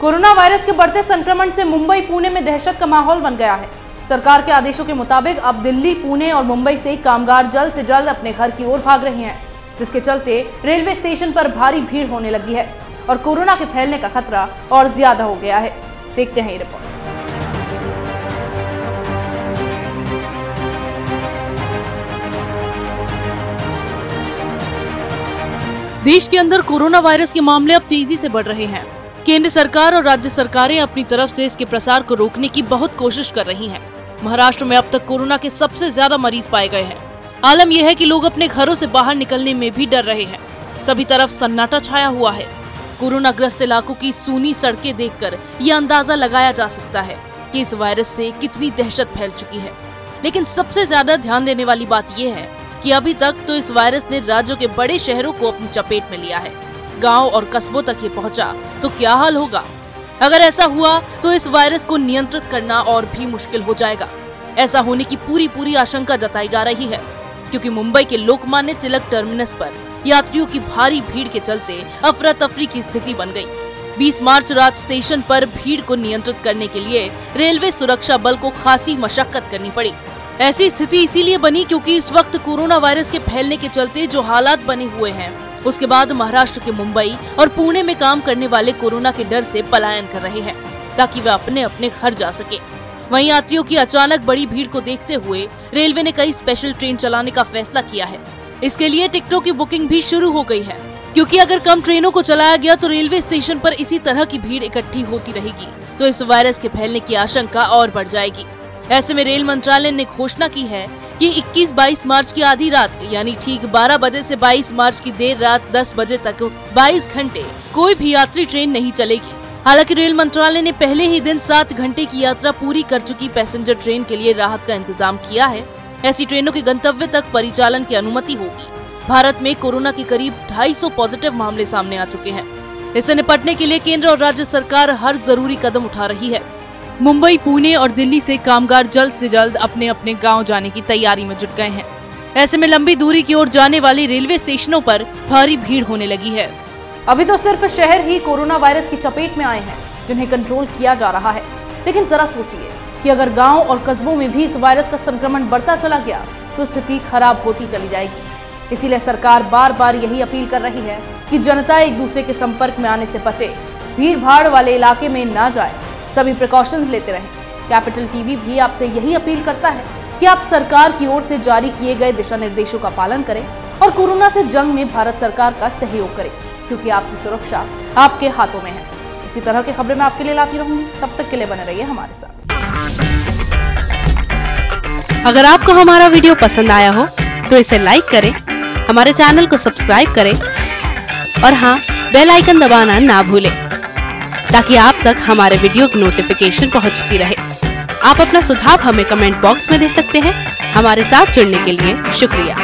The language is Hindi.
कोरोना वायरस के बढ़ते संक्रमण से मुंबई पुणे में दहशत का माहौल बन गया है। सरकार के आदेशों के मुताबिक अब दिल्ली, पुणे और मुंबई से कामगार जल्द से जल्द अपने घर की ओर भाग रहे हैं, जिसके चलते रेलवे स्टेशन पर भारी भीड़ होने लगी है और कोरोना के फैलने का खतरा और ज्यादा हो गया है। देखते हैं ये रिपोर्ट। देश के अंदर कोरोना वायरस के मामले अब तेजी से बढ़ रहे हैं। केंद्र सरकार और राज्य सरकारें अपनी तरफ से इसके प्रसार को रोकने की बहुत कोशिश कर रही हैं। महाराष्ट्र में अब तक कोरोना के सबसे ज्यादा मरीज पाए गए हैं। आलम यह है कि लोग अपने घरों से बाहर निकलने में भी डर रहे हैं। सभी तरफ सन्नाटा छाया हुआ है। कोरोना ग्रस्त इलाकों की सूनी सड़कें देखकर यह अंदाजा लगाया जा सकता है कि इस वायरस से कितनी दहशत फैल चुकी है। लेकिन सबसे ज्यादा ध्यान देने वाली बात यह है कि अभी तक तो इस वायरस ने राज्यों के बड़े शहरों को अपनी चपेट में लिया है। गांव और कस्बों तक ये पहुंचा तो क्या हाल होगा? अगर ऐसा हुआ तो इस वायरस को नियंत्रित करना और भी मुश्किल हो जाएगा। ऐसा होने की पूरी आशंका जताई जा रही है, क्योंकि मुंबई के लोकमान्य तिलक टर्मिनस पर यात्रियों की भारी भीड़ के चलते अफरा तफरी की स्थिति बन गई। 20 मार्च रात स्टेशन पर भीड़ को नियंत्रित करने के लिए रेलवे सुरक्षा बल को खासी मशक्कत करनी पड़ी। ऐसी स्थिति इसीलिए बनी क्योंकि इस वक्त कोरोना वायरस के फैलने के चलते जो हालात बने हुए हैं, उसके बाद महाराष्ट्र के मुंबई और पुणे में काम करने वाले कोरोना के डर से पलायन कर रहे हैं ताकि वे अपने अपने घर जा सके। वहीं यात्रियों की अचानक बड़ी भीड़ को देखते हुए रेलवे ने कई स्पेशल ट्रेन चलाने का फैसला किया है। इसके लिए टिकटों की बुकिंग भी शुरू हो गई है, क्योंकि अगर कम ट्रेनों को चलाया गया तो रेलवे स्टेशन पर इसी तरह की भीड़ इकट्ठी होती रहेगी तो इस वायरस के फैलने की आशंका और बढ़ जाएगी। ऐसे में रेल मंत्रालय ने घोषणा की है कि 21-22 मार्च की आधी रात यानी ठीक 12 बजे से 22 मार्च की देर रात 10 बजे तक 22 घंटे कोई भी यात्री ट्रेन नहीं चलेगी। हालांकि रेल मंत्रालय ने पहले ही दिन 7 घंटे की यात्रा पूरी कर चुकी पैसेंजर ट्रेन के लिए राहत का इंतजाम किया है। ऐसी ट्रेनों के गंतव्य तक परिचालन की अनुमति होगी। भारत में कोरोना के करीब 250 पॉजिटिव मामले सामने आ चुके हैं। इससे निपटने के लिए केंद्र और राज्य सरकार हर जरूरी कदम उठा रही है। मुंबई, पुणे और दिल्ली से कामगार जल्द से जल्द अपने अपने गांव जाने की तैयारी में जुट गए हैं। ऐसे में लंबी दूरी की ओर जाने वाले रेलवे स्टेशनों पर भारी भीड़ होने लगी है। अभी तो सिर्फ शहर ही कोरोना वायरस की चपेट में आए हैं, जिन्हें कंट्रोल किया जा रहा है। लेकिन जरा सोचिए कि अगर गांव और कस्बों में भी इस वायरस का संक्रमण बढ़ता चला गया तो स्थिति खराब होती चली जाएगी। इसीलिए सरकार बार बार यही अपील कर रही है कि जनता एक दूसरे के संपर्क में आने से बचे, भीड़ भाड़ वाले इलाके में ना जाए, सभी प्रिकॉशंस लेते रहें। कैपिटल टीवी भी आपसे यही अपील करता है कि आप सरकार की ओर से जारी किए गए दिशा निर्देशों का पालन करें और कोरोना से जंग में भारत सरकार का सहयोग करें, क्योंकि आपकी सुरक्षा आपके हाथों में है। इसी तरह की खबरें मैं आपके लिए लाती रहूंगी। तब तक के लिए बने रहिए हमारे साथ। अगर आपको हमारा वीडियो पसंद आया हो तो इसे लाइक करें, हमारे चैनल को सब्सक्राइब करें और हाँ, बेल आइकन दबाना ना भूलें ताकि आप तक हमारे वीडियो की नोटिफिकेशन पहुंचती रहे। आप अपना सुझाव हमें कमेंट बॉक्स में दे सकते हैं। हमारे साथ जुड़ने के लिए शुक्रिया।